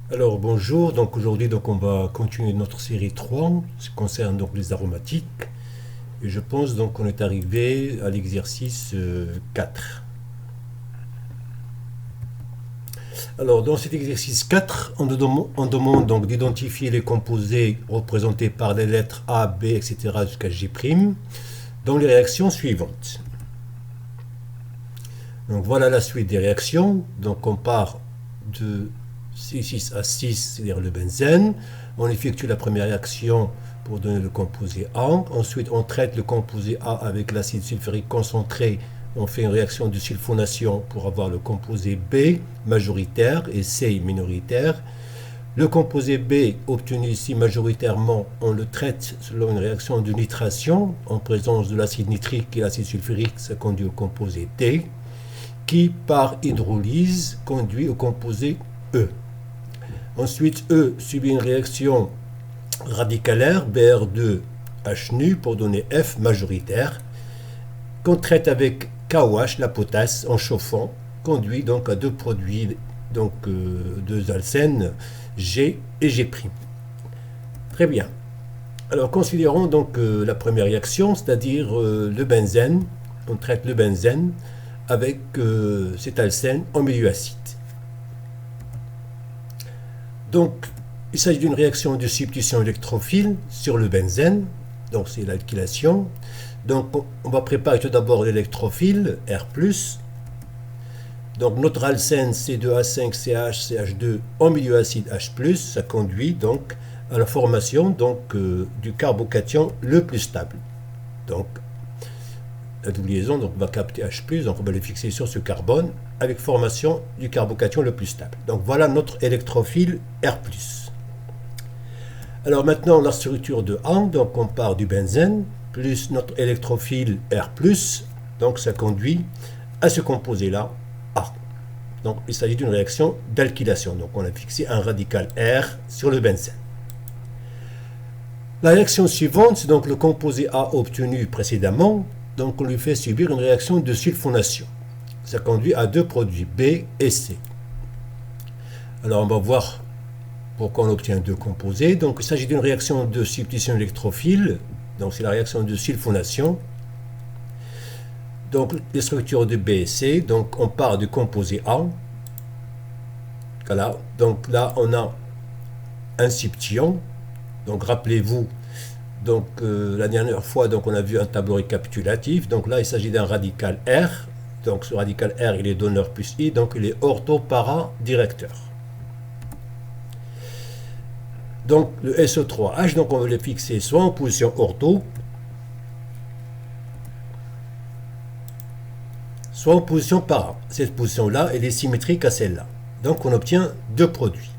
Alors bonjour, donc aujourd'hui on va continuer notre série 3, ce qui concerne donc les aromatiques, et je pense donc qu'on est arrivé à l'exercice 4. Alors dans cet exercice 4, on demande donc d'identifier les composés représentés par les lettres A, B, etc. jusqu'à G' dans les réactions suivantes. Donc voilà la suite des réactions, donc on part de C6 à 6, c'est-à-dire le benzène. On effectue la première réaction pour donner le composé A. Ensuite, on traite le composé A avec l'acide sulfurique concentré. On fait une réaction de sulfonation pour avoir le composé B majoritaire et C minoritaire. Le composé B, obtenu ici majoritairement, on le traite selon une réaction de nitration. En présence de l'acide nitrique et l'acide sulfurique, ça conduit au composé D, qui, par hydrolyse, conduit au composé E. Ensuite, E subit une réaction radicalaire, Br2H nu, pour donner F majoritaire, qu'on traite avec KOH, la potasse, en chauffant, conduit donc à deux produits, donc deux alcènes, G et G'. Très bien. Alors, considérons donc la première réaction, c'est-à-dire le benzène. On traite le benzène avec cet alcène en milieu acide. Donc, il s'agit d'une réaction de substitution électrophile sur le benzène, donc c'est l'alkylation. Donc, on va préparer tout d'abord l'électrophile, R+. Donc, notre alcène C2H5CH, CH2 en milieu acide H+, ça conduit donc à la formation donc, du carbocation le plus stable. Donc, la double liaison, donc on va capter H+, donc on va le fixer sur ce carbone avec formation du carbocation le plus stable. Donc voilà notre électrophile R+. Alors maintenant la structure de A, donc on part du benzène plus notre électrophile R+, donc ça conduit à ce composé-là, A. Donc il s'agit d'une réaction d'alkylation, donc on a fixé un radical R sur le benzène. La réaction suivante, c'est donc le composé A obtenu précédemment, donc on lui fait subir une réaction de sulfonation. Ça conduit à deux produits, B et C. Alors on va voir pourquoi on obtient deux composés. Donc il s'agit d'une réaction de substitution électrophile, donc c'est la réaction de sulfonation. Donc les structures de B et C, donc on part du composé A. Voilà, donc là on a un subtion. Donc rappelez-vous, donc la dernière fois, donc on a vu un tableau récapitulatif. Donc là, il s'agit d'un radical R. Donc ce radical R, il est donneur plus I, donc il est ortho-para-directeur. Donc le SO3H, donc on va le fixer soit en position ortho, soit en position para. Cette position-là, elle est symétrique à celle-là. Donc on obtient deux produits.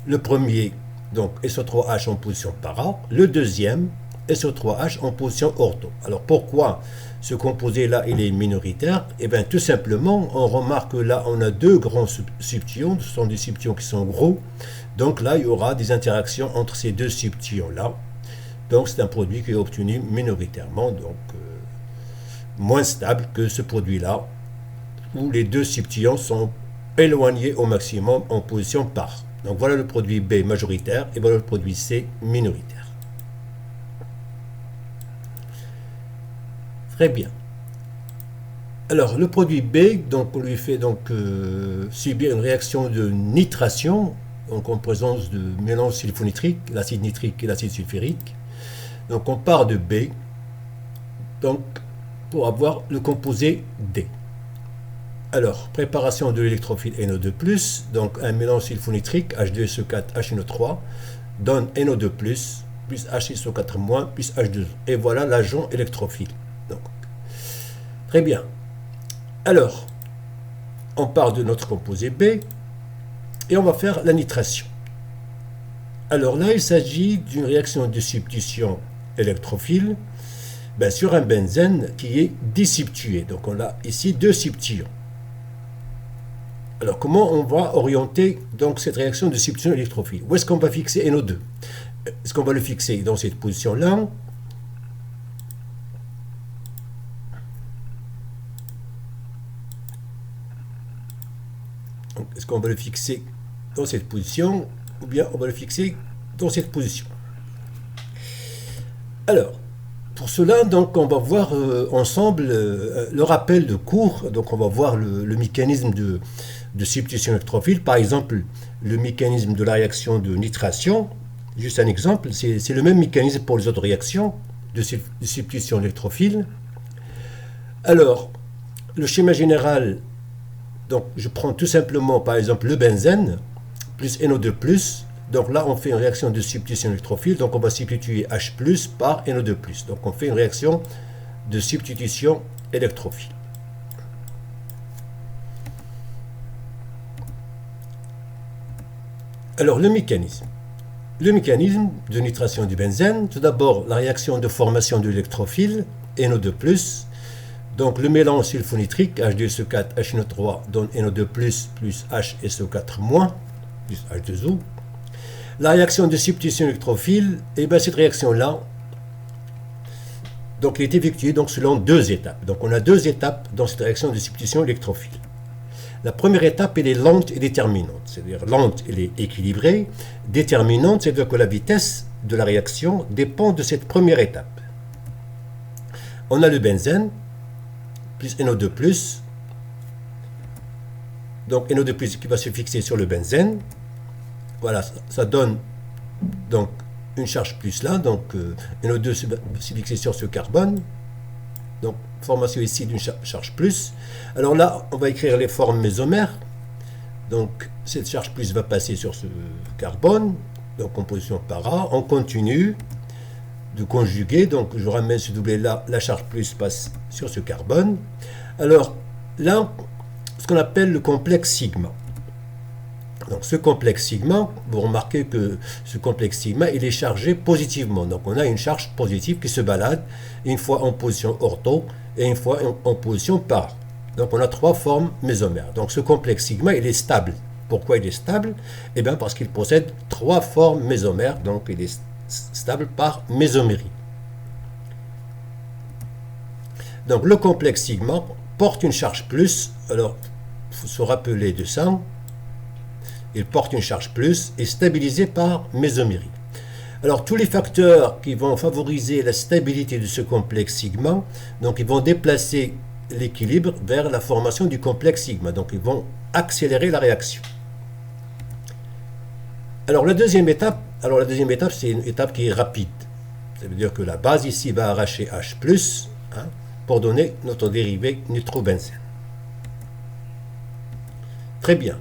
Le premier, donc SO3H en position para. Le deuxième, SO3H en position ortho. Alors pourquoi ce composé-là, il est minoritaire? Eh bien tout simplement, on remarque que là, on a deux grands subtions. Ce sont des subtions qui sont gros. Donc là, il y aura des interactions entre ces deux subtions-là. Donc c'est un produit qui est obtenu minoritairement, donc moins stable que ce produit-là, où les deux subtions sont éloignés au maximum en position par. Donc voilà le produit B majoritaire et voilà le produit C minoritaire. Très bien. Alors le produit B, donc on lui fait donc subir une réaction de nitration, donc en présence de mélange sulfonitrique, l'acide nitrique et l'acide sulfurique. Donc on part de B, donc pour avoir le composé D. Alors, préparation de l'électrophile NO2+, donc un mélange sulfonitrique H2SO4 HNO3 donne NO2+, plus HSO4-, plus H2O. Et voilà l'agent électrophile. Donc, très bien. Alors, on part de notre composé B et on va faire la nitration. Alors là, il s'agit d'une réaction de substitution électrophile sur un benzène qui est disubstitué. Donc on a ici deux substitutions. Alors, comment on va orienter donc cette réaction de substitution électrophile? Où est-ce qu'on va fixer NO2? Est-ce qu'on va le fixer dans cette position-là? Est-ce qu'on va le fixer dans cette position, ou bien on va le fixer dans cette position. Alors, pour cela, donc, on va voir ensemble le rappel de cours. Donc, on va voir le mécanisme de substitution électrophile. Par exemple, le mécanisme de la réaction de nitration. Juste un exemple, c'est le même mécanisme pour les autres réactions de substitution électrophile. Alors, le schéma général, donc, je prends tout simplement, par exemple, le benzène plus NO2+. Donc là, on fait une réaction de substitution électrophile. Donc on va substituer H+, par NO2+. Donc on fait une réaction de substitution électrophile. Alors le mécanisme. Le mécanisme de nitration du benzène. Tout d'abord, la réaction de formation de l'électrophile, NO2+. Donc le mélange sulfonitrique, H2SO4, HNO3, donne NO2+, plus HSO4-, plus H2O. La réaction de substitution électrophile, et bien cette réaction-là, donc, elle est effectuée donc, selon deux étapes. Donc on a deux étapes dans cette réaction de substitution électrophile. La première étape, elle est lente et déterminante. C'est-à-dire lente, elle est équilibrée. Déterminante, c'est-à-dire que la vitesse de la réaction dépend de cette première étape. On a le benzène, plus NO2+. Donc NO2+, qui va se fixer sur le benzène. Voilà, ça donne donc une charge plus là, donc NO2 se fixer sur ce carbone, donc formation ici d'une charge plus. Alors là, on va écrire les formes mésomères, donc cette charge plus va passer sur ce carbone, donc composition para, on continue de conjuguer, donc je ramène ce doublet là, la charge plus passe sur ce carbone. Alors là, ce qu'on appelle le complexe sigma. Donc ce complexe sigma, vous remarquez que ce complexe sigma, il est chargé positivement. Donc on a une charge positive qui se balade, une fois en position ortho et une fois en position para. Donc on a trois formes mésomères. Donc ce complexe sigma, il est stable. Pourquoi il est stable? Eh bien parce qu'il possède trois formes mésomères, donc il est stable par mésomérie. Donc le complexe sigma porte une charge plus, alors il faut se rappeler de ça. Il porte une charge plus et stabilisé par mésomérie. Alors tous les facteurs qui vont favoriser la stabilité de ce complexe sigma, donc ils vont déplacer l'équilibre vers la formation du complexe sigma. Donc ils vont accélérer la réaction. Alors la deuxième étape, c'est une étape qui est rapide. Ça veut dire que la base ici va arracher H+, pour donner notre dérivé nitrobenzène. Très bien.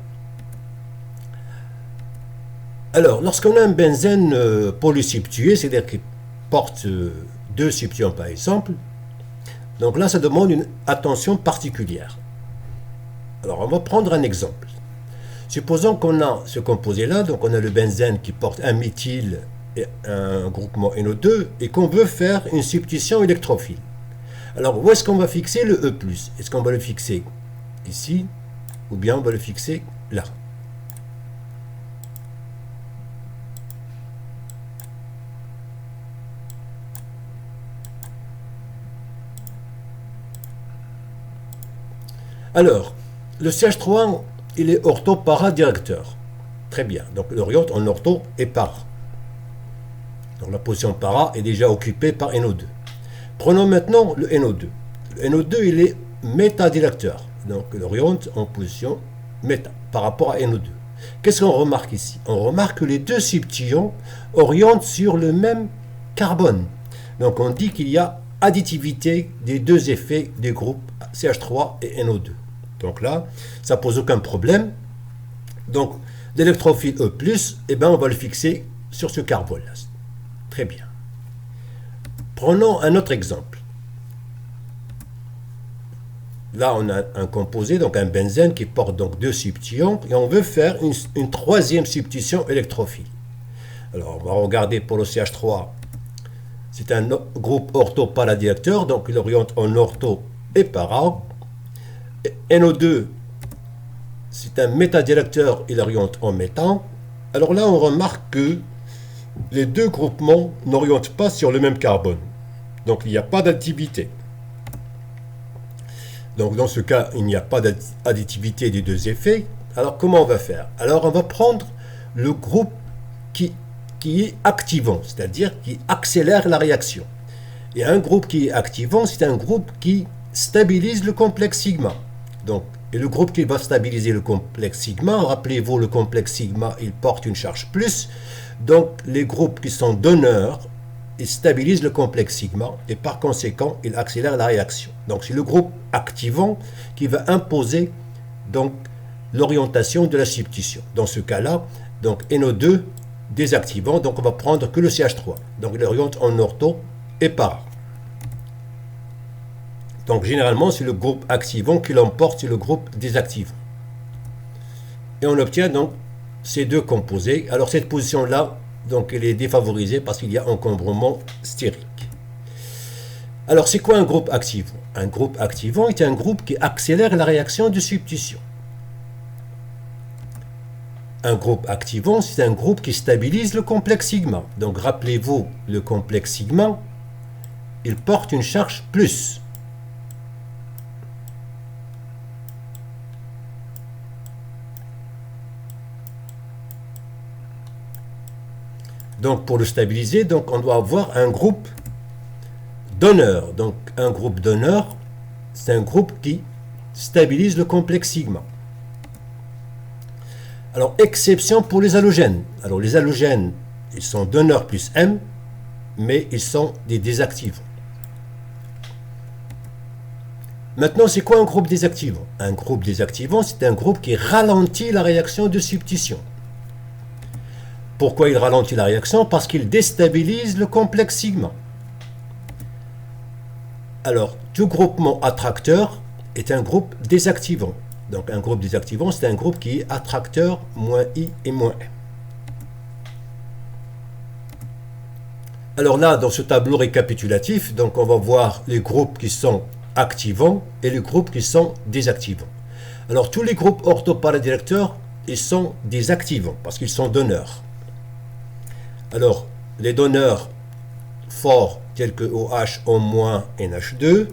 Alors, lorsqu'on a un benzène polysubstitué, c'est-à-dire qu'il porte deux substituants par exemple, donc là, ça demande une attention particulière. Alors, on va prendre un exemple. Supposons qu'on a ce composé-là, donc on a le benzène qui porte un méthyle et un groupement NO2, et qu'on veut faire une substitution électrophile. Alors, où est-ce qu'on va fixer le E+? Est-ce qu'on va le fixer ici, ou bien on va le fixer là? Alors, le CH3, il est ortho-para-directeur. Très bien. Donc, il oriente en ortho et para. Donc, la position para est déjà occupée par NO2. Prenons maintenant le NO2. Le NO2, il est métadirecteur. Donc, il oriente en position méta par rapport à NO2. Qu'est-ce qu'on remarque ici? On remarque que les deux substituants orientent sur le même carbone. Donc, on dit qu'il y a additivité des deux effets des groupes CH3 et NO2. Donc là, ça pose aucun problème. Donc, l'électrophile E+, eh ben, on va le fixer sur ce carbone-là. Très bien. Prenons un autre exemple. Là, on a un composé, donc un benzène qui porte donc deux substituants, et on veut faire une troisième substitution électrophile. Alors, on va regarder pour le CH3. C'est un groupe ortho-para-directeur, donc il oriente en ortho et para. NO2, c'est un métadirecteur, il oriente en méta. Alors là, on remarque que les deux groupements n'orientent pas sur le même carbone. Donc, il n'y a pas d'additivité. Donc, dans ce cas, il n'y a pas d'additivité des deux effets. Alors comment on va faire? Alors on va prendre le groupe qui est activant, c'est-à-dire qui accélère la réaction. Et un groupe qui est activant, c'est un groupe qui stabilise le complexe sigma. Donc, et le groupe qui va stabiliser le complexe sigma, rappelez-vous, le complexe sigma, il porte une charge plus. Donc, les groupes qui sont donneurs, ils stabilisent le complexe sigma et par conséquent, ils accélèrent la réaction. Donc, c'est le groupe activant qui va imposer donc l'orientation de la substitution. Dans ce cas-là, donc NO2 désactivant, donc on va prendre que le CH3. Donc, il oriente en ortho et para. Donc, généralement, c'est le groupe activant qui l'emporte sur le groupe désactivant. Et on obtient donc ces deux composés. Alors, cette position-là, donc, elle est défavorisée parce qu'il y a encombrement stérique. Alors, c'est quoi un groupe activant? Un groupe activant est un groupe qui accélère la réaction de substitution. Un groupe activant, c'est un groupe qui stabilise le complexe sigma. Donc, rappelez-vous, le complexe sigma, il porte une charge plus. Donc, pour le stabiliser, donc, on doit avoir un groupe donneur. Donc, un groupe donneur, c'est un groupe qui stabilise le complexe sigma. Alors, exception pour les halogènes. Alors, les halogènes, ils sont donneurs plus M, mais ils sont des désactivants. Maintenant, c'est quoi un groupe désactivant? Un groupe désactivant, c'est un groupe qui ralentit la réaction de substitution. Pourquoi il ralentit la réaction? Parce qu'il déstabilise le complexe sigma. Alors, tout groupement attracteur est un groupe désactivant. Donc, un groupe désactivant, c'est un groupe qui est attracteur moins I et moins M. Alors là, dans ce tableau récapitulatif, donc on va voir les groupes qui sont activants et les groupes qui sont désactivants. Alors, tous les groupes orthoparadirecteurs, ils sont désactivants parce qu'ils sont donneurs. Alors, les donneurs forts tels que OH, O-, NH2,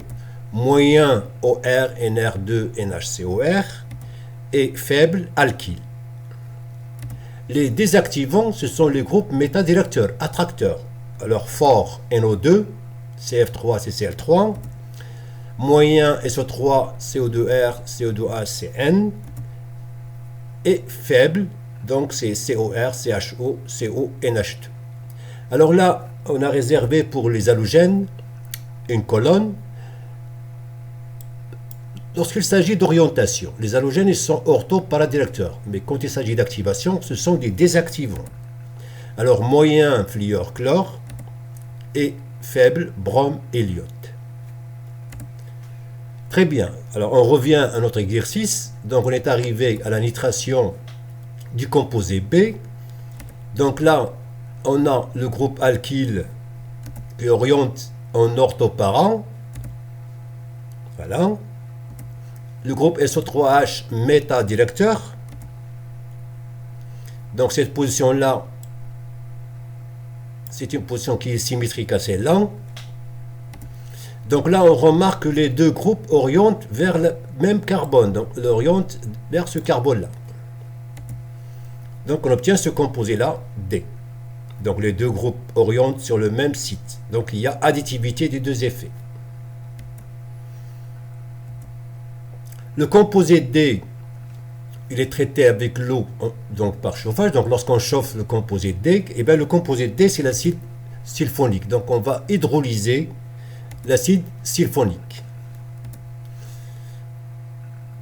moyen OR, NR2, NHCOR et faible, alkyle. Les désactivants, ce sont les groupes métadirecteurs, attracteurs. Alors, fort NO2, CF3, CCl3, moyen SO3, CO2R, CO2A, CN, et faible, donc c'est COR, CHO, CO, NH2. Alors là, on a réservé pour les halogènes une colonne. Lorsqu'il s'agit d'orientation, les halogènes ils sont orthoparadirecteurs, mais quand il s'agit d'activation, ce sont des désactivants. Alors moyen, fluor, chlore, et faible, brome et l'iode. Très bien, alors on revient à notre exercice. Donc on est arrivé à la nitration du composé B. Donc là, on a le groupe alkyle qui oriente en orthoparant. Voilà. Le groupe SO3H métadirecteur. Donc cette position-là, c'est une position qui est symétrique à celle-là. Donc là, on remarque que les deux groupes orientent vers le même carbone. Donc, ils orientent vers ce carbone-là. Donc, on obtient ce composé-là, D. Donc, les deux groupes orientent sur le même site. Donc, il y a additivité des deux effets. Le composé D, il est traité avec l'eau, donc par chauffage. Donc, lorsqu'on chauffe le composé D, eh bien, le composé D, c'est l'acide sulfonique. Donc, on va hydrolyser l'acide sulfonique.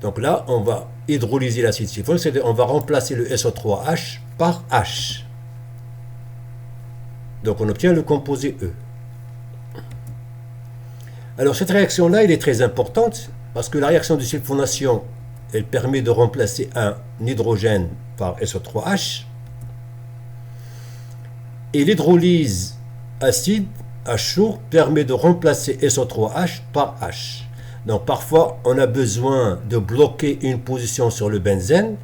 Donc là, on va hydrolyser l'acide sulfonique, c'est-à-dire on va remplacer le SO3H par H. Donc on obtient le composé E. Alors cette réaction-là, elle est très importante parce que la réaction de sulfonation, elle permet de remplacer un hydrogène par SO3H. Et l'hydrolyse acide HO permet de remplacer SO3H par H. Donc parfois, on a besoin de bloquer une position sur le benzène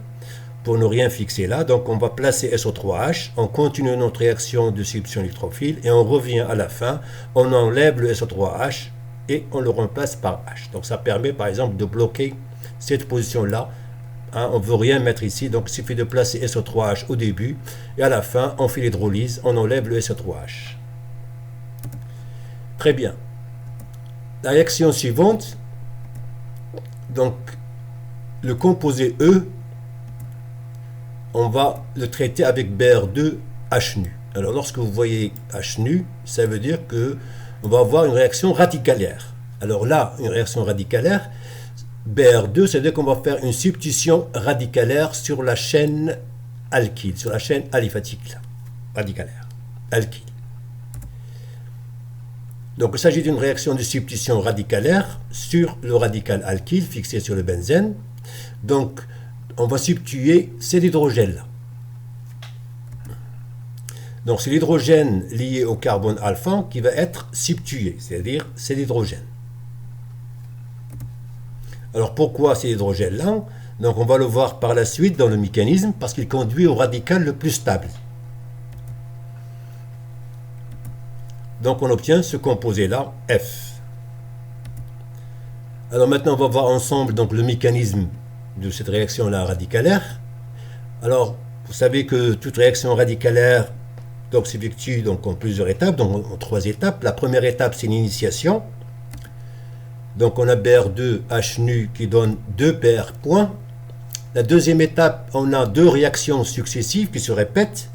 pour ne rien fixer là. Donc on va placer SO3H, on continue notre réaction de substitution électrophile et on revient à la fin, on enlève le SO3H et on le remplace par H. Donc ça permet par exemple de bloquer cette position-là hein, on ne veut rien mettre ici, donc il suffit de placer SO3H au début, et à la fin, on fait l'hydrolyse, on enlève le SO3H. Très bien. La réaction suivante, donc le composé E, on va le traiter avec Br2H nu. Alors lorsque vous voyez H nu, ça veut dire que on va avoir une réaction radicalaire. Alors là, une réaction radicalaire, Br2, ça veut dire qu'on va faire une substitution radicalaire sur la chaîne alkyle, sur la chaîne aliphatique, radicalaire, alkyle. Donc il s'agit d'une réaction de substitution radicalaire sur le radical alkyle fixé sur le benzène. Donc on va substituer cet hydrogène-là. Donc c'est l'hydrogène lié au carbone alpha qui va être substitué, c'est-à-dire c'est l'hydrogène. Alors pourquoi c'est l'hydrogène-là? Donc on va le voir par la suite dans le mécanisme, parce qu'il conduit au radical le plus stable. Donc on obtient ce composé-là, F. Alors maintenant on va voir ensemble donc, le mécanisme de cette réaction-là radicalaire. Alors vous savez que toute réaction radicalaire s'effectue donc, en plusieurs étapes, donc en 3 étapes. La première étape c'est l'initiation. Donc on a Br2H nu qui donne 2 Br points. La deuxième étape, on a 2 réactions successives qui se répètent.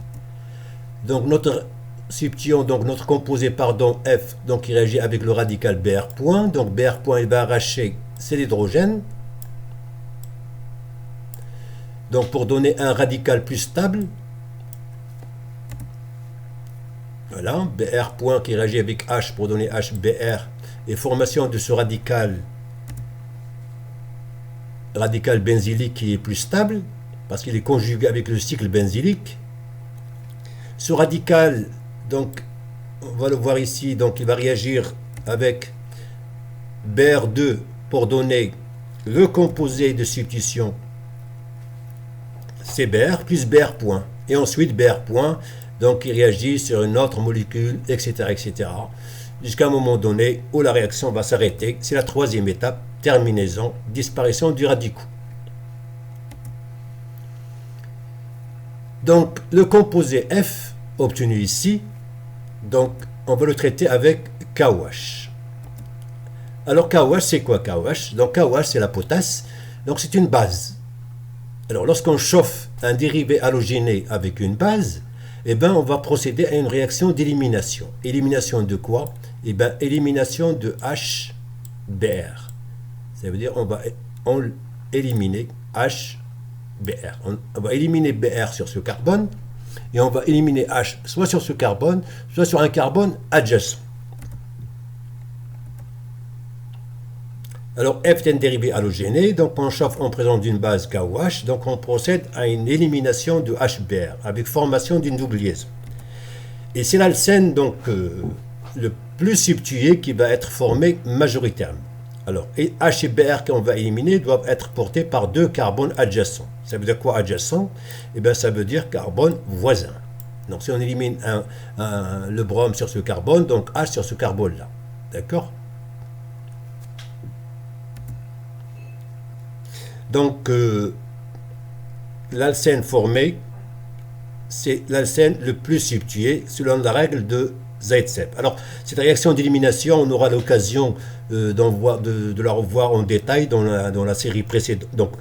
Donc notre substitution, donc notre composé F, donc il réagit avec le radical Br point. Donc Br point il va arracher, c'est l'hydrogène. Donc pour donner un radical plus stable, voilà, Br point qui réagit avec H pour donner HBr, et formation de ce radical benzylique qui est plus stable, parce qu'il est conjugué avec le cycle benzylique. Ce radical, donc, on va le voir ici, donc il va réagir avec Br2 pour donner le composé de substitution CBr plus Br point. Et ensuite Br point, donc il réagit sur une autre molécule, etc., etc., jusqu'à un moment donné où la réaction va s'arrêter. C'est la troisième étape, terminaison, disparition du radicaux. Donc le composé F obtenu ici, donc on va le traiter avec KOH. Alors KOH c'est quoi KOH? Donc KOH c'est la potasse, donc c'est une base. Alors lorsqu'on chauffe un dérivé halogéné avec une base, eh ben, on va procéder à une réaction d'élimination. Élimination de quoi? Eh ben, élimination de HBr. Ça veut dire on va éliminer HBr. On va éliminer Br sur ce carbone et on va éliminer H soit sur ce carbone, soit sur un carbone adjacent. Alors F est un dérivé halogéné, donc on chauffe en présence d'une base KOH, donc on procède à une élimination de HBr avec formation d'une double liaison. Et c'est l'alcène donc le plus substitué qui va être formé majoritairement. Alors H et Br qu'on va éliminer doivent être portés par 2 carbones adjacents. Ça veut dire quoi adjacent? Eh bien ça veut dire carbone voisin. Donc si on élimine le brome sur ce carbone, donc H sur ce carbone-là. D'accord? Donc, l'alcène formé, c'est l'alcène le plus substitué selon la règle de Zaitsev. Alors, cette réaction d'élimination, on aura l'occasion de la revoir en détail dans la série précédente, donc,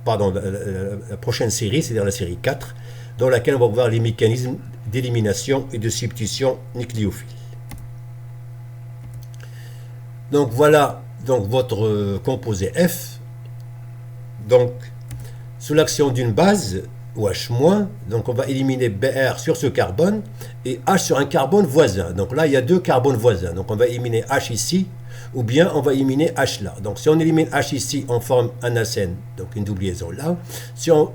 pardon, la prochaine série, c'est-à-dire la série 4, dans laquelle on va voir les mécanismes d'élimination et de substitution nucléophile. Donc, voilà donc, votre composé F. Donc, sous l'action d'une base, OH-, donc on va éliminer Br sur ce carbone et H sur un carbone voisin. Donc là, il y a 2 carbones voisins. Donc on va éliminer H ici, ou bien on va éliminer H là. Donc si on élimine H ici, on forme un alcène, donc une double liaison là. Si on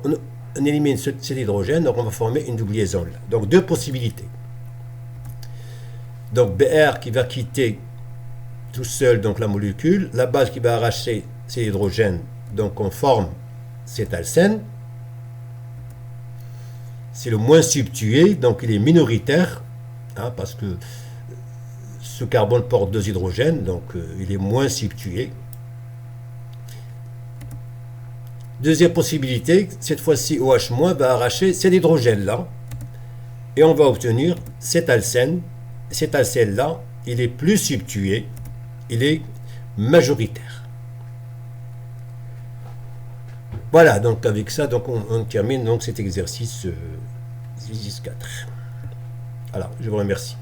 élimine cet hydrogène, donc on va former une double liaison là. Donc 2 possibilités. Donc Br qui va quitter tout seul donc la molécule, la base qui va arracher cet hydrogène. Donc on forme cet alcène. C'est le moins substitué, donc il est minoritaire, hein, parce que ce carbone porte 2 hydrogènes, donc il est moins substitué. Deuxième possibilité, cette fois-ci OH- va arracher cet hydrogène-là, et on va obtenir cet alcène. Cet alcène-là, il est plus substitué, il est majoritaire. Voilà, donc avec ça, donc on termine donc cet exercice 4. Alors, je vous remercie.